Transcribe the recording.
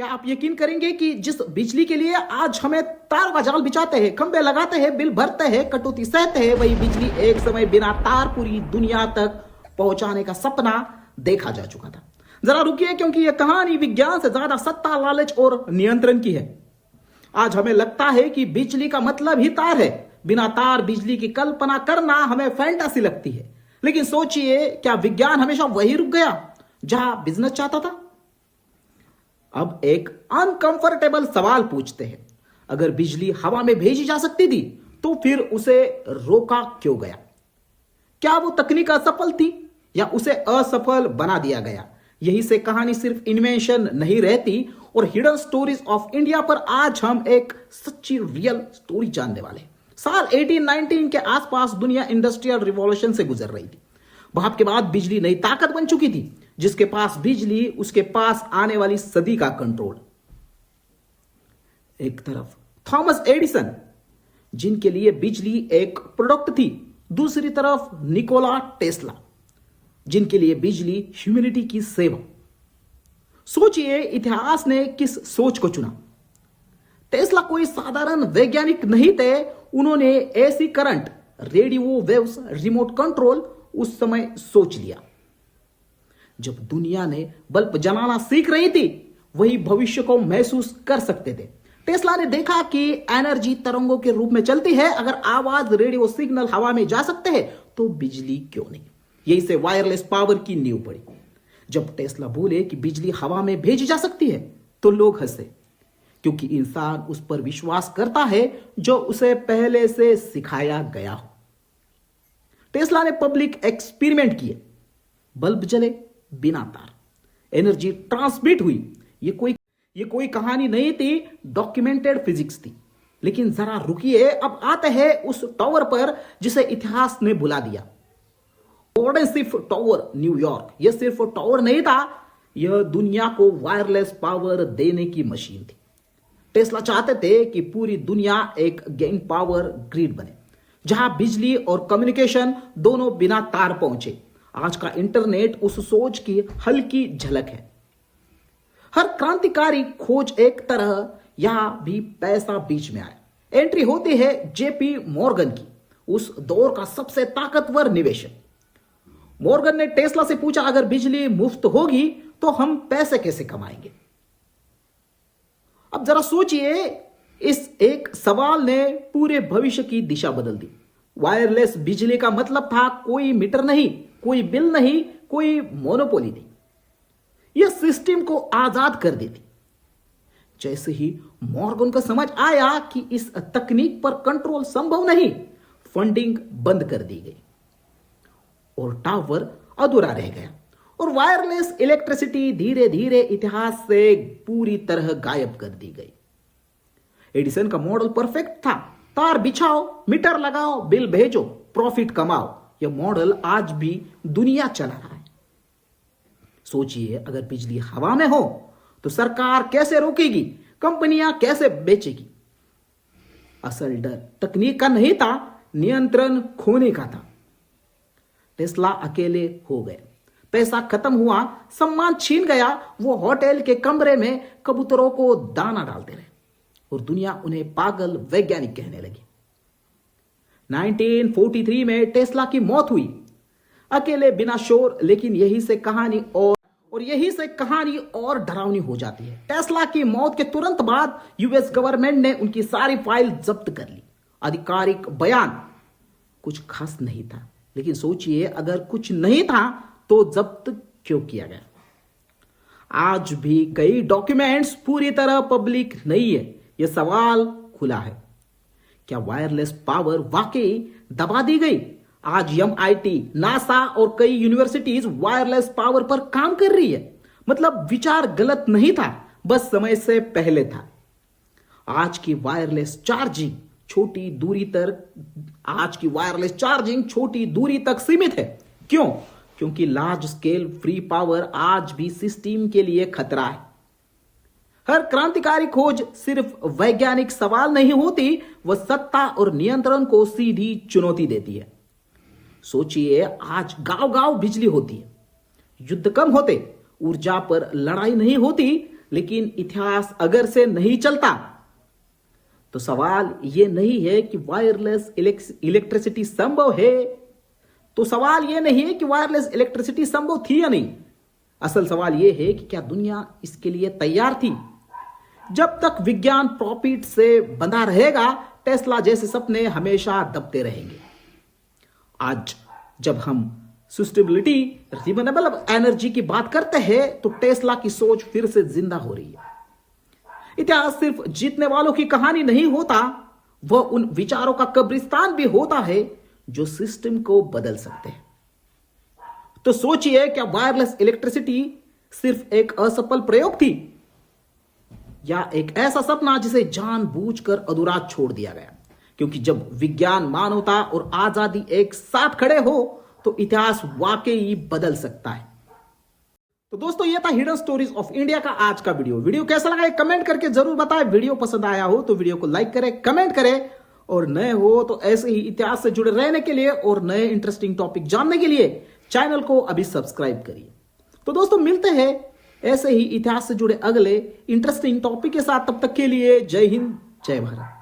क्या आप यकीन करेंगे कि जिस बिजली के लिए आज हमें तार का जाल बिछाते हैं, खंबे लगाते हैं, बिल भरते हैं, कटौती सहते हैं, वही बिजली एक समय बिना तार पूरी दुनिया तक पहुंचाने का सपना देखा जा चुका था। जरा रुकिए, क्योंकि यह कहानी विज्ञान से ज्यादा सत्ता, लालच और नियंत्रण की है। आज हमें लगता है कि बिजली का मतलब ही तार है। बिना तार बिजली की कल्पना करना हमें फैंटासी लगती है। लेकिन सोचिए, क्या विज्ञान हमेशा वही रुक गया जहां बिजनेस चाहता था? अब एक अनकंफर्टेबल सवाल पूछते हैं। अगर बिजली हवा में भेजी जा सकती थी, तो फिर उसे रोका क्यों गया? क्या वो तकनीक असफल थी या उसे असफल बना दिया गया? यही से कहानी सिर्फ इन्वेंशन नहीं रहती और हिडन स्टोरीज ऑफ इंडिया पर आज हम एक सच्ची रियल स्टोरी जानने वाले हैं। साल 1819 के आसपास दुनिया इंडस्ट्रियल रिवॉल्यूशन से गुजर रही थी। भाप के बाद बिजली नई ताकत बन चुकी थी। जिसके पास बिजली, उसके पास आने वाली सदी का कंट्रोल। एक तरफ थॉमस एडिसन, जिनके लिए बिजली एक प्रोडक्ट थी। दूसरी तरफ निकोला टेस्ला, जिनके लिए बिजली ह्यूमैनिटी की सेवा। सोचिए, इतिहास ने किस सोच को चुना? टेस्ला कोई साधारण वैज्ञानिक नहीं थे। उन्होंने AC current, radio waves, remote control उस समय सोच लिया। जब दुनिया ने बल्ब जलाना सीख रही थी, वही भविष्य को महसूस कर सकते थे। टेस्ला ने देखा कि एनर्जी तरंगों के रूप में चलती है। अगर आवाज, रेडियो सिग्नल हवा में जा सकते हैं, तो बिजली क्यों नहीं? यही से वायरलेस पावर की नींव पड़ी। जब टेस्ला बोले कि बिजली हवा में भेजी जा सकती है, तो लोग हंसे, क्योंकि इंसान उस पर विश्वास करता है जो उसे पहले से सिखाया गया हो। टेस्ला ने पब्लिक एक्सपेरिमेंट किए। बल्ब जले बिना तार, एनर्जी ट्रांसमिट हुई। ये कोई कहानी नहीं थी, डॉक्यूमेंटेड फिजिक्स थी। लेकिन जरा रुकिए, अब आते हैं उस टावर पर जिसे इतिहास ने बुला दिया। ओडेंसिफ टावर, न्यूयॉर्क। यह सिर्फ टावर नहीं था, यह दुनिया को वायरलेस पावर देने की मशीन थी। टेस्ला चाहते थे कि पूरी दुनिया एक गेन पावर ग्रिड बने, जहां बिजली और कम्युनिकेशन दोनों बिना तार पहुंचे। आज का इंटरनेट उस सोच की हल्की झलक है। हर क्रांतिकारी खोज एक तरह, यहां भी पैसा बीच में आया। एंट्री होती है जेपी मॉर्गन की, उस दौर का सबसे ताकतवर निवेशक। मॉर्गन ने टेस्ला से पूछा, अगर बिजली मुफ्त होगी तो हम पैसे कैसे कमाएंगे? अब जरा सोचिए, इस एक सवाल ने पूरे भविष्य की दिशा बदल दी। वायरलेस बिजली का मतलब था कोई मीटर नहीं, कोई बिल नहीं, कोई मोनोपोली नहीं। यह सिस्टम को आजाद कर देती। जैसे ही मॉर्गन को समझ आया कि इस तकनीक पर कंट्रोल संभव नहीं, फंडिंग बंद कर दी गई और टावर अधूरा रह गया। और वायरलेस इलेक्ट्रिसिटी धीरे धीरे इतिहास से पूरी तरह गायब कर दी गई। एडिसन का मॉडल परफेक्ट था। तार बिछाओ, मीटर लगाओ, बिल भेजो, प्रॉफिट कमाओ। यह मॉडल आज भी दुनिया चला रहा है। सोचिए, अगर बिजली हवा में हो तो सरकार कैसे रोकेगी? कंपनियां कैसे बेचेगी? असल डर तकनीक का नहीं था, नियंत्रण खोने का था। टेस्ला अकेले हो गए। पैसा खत्म हुआ, सम्मान छीन गया। वो होटल के कमरे में कबूतरों को दाना डालते रहे और दुनिया उन्हें पागल वैज्ञानिक कहने लगी। 1943 में टेस्ला की मौत हुई, अकेले, बिना शोर। लेकिन यही से कहानी और डरावनी हो जाती है। टेस्ला की मौत के तुरंत बाद यूएस गवर्नमेंट ने उनकी सारी फाइल जब्त कर ली। आधिकारिक बयान कुछ खास नहीं था। लेकिन सोचिए, अगर कुछ नहीं था तो जब्त क्यों किया गया? आज भी कई डॉक्यूमेंट्स पूरी तरह पब्लिक नहीं है। यह सवाल खुला है, क्या वायरलेस पावर वाकई दबा दी गई? आज एमआईटी, नासा और कई यूनिवर्सिटीज वायरलेस पावर पर काम कर रही है। मतलब विचार गलत नहीं था, बस समय से पहले था। आज की वायरलेस चार्जिंग छोटी दूरी तक सीमित है। क्यों? क्योंकि लार्ज स्केल फ्री पावर आज भी सिस्टम के लिए खतरा है। हर क्रांतिकारी खोज सिर्फ वैज्ञानिक सवाल नहीं होती, वह सत्ता और नियंत्रण को सीधी चुनौती देती है। सोचिए, आज गांव गांव बिजली होती है, युद्ध कम होते, ऊर्जा पर लड़ाई नहीं होती, लेकिन इतिहास अगर से नहीं चलता तो सवाल यह नहीं है कि वायरलेस इलेक्ट्रिसिटी संभव है, तो सवाल यह नहीं है कि वायरलेस इलेक्ट्रिसिटी संभव थी या नहीं। असल सवाल यह है कि क्या दुनिया इसके लिए तैयार थी। जब तक विज्ञान प्रॉफिट से बंधा रहेगा, टेस्ला जैसे सपने हमेशा दबते रहेंगे। आज जब हम सस्टेनेबिलिटी, रिन्यूएबल एनर्जी की बात करते हैं तो टेस्ला की सोच फिर से जिंदा हो रही है। इतिहास सिर्फ जीतने वालों की कहानी नहीं होता, वह उन विचारों का कब्रिस्तान भी होता है जो सिस्टम को बदल सकते हैं। तो सोचिए, क्या वायरलेस इलेक्ट्रिसिटी सिर्फ एक असफल प्रयोग थी या एक ऐसा सपना जिसे जानबूझकर अधूरा छोड़ दिया गया? क्योंकि जब विज्ञान, मानवता और आजादी एक साथ खड़े हो तो इतिहास वाकई बदल सकता है। तो दोस्तों, यह था हिडन स्टोरीज ऑफ इंडिया का आज का वीडियो कैसा लगा कमेंट करके जरूर बताएं। वीडियो पसंद आया हो तो वीडियो को लाइक करें, कमेंट करें, और नए हो तो ऐसे ही इतिहास से जुड़े रहने के लिए और नए इंटरेस्टिंग टॉपिक जानने के लिए चैनल को अभी सब्सक्राइब करिए। तो दोस्तों, मिलते हैं ऐसे ही इतिहास से जुड़े अगले इंटरेस्टिंग टॉपिक के साथ। तब तक के लिए जय हिंद, जय भारत।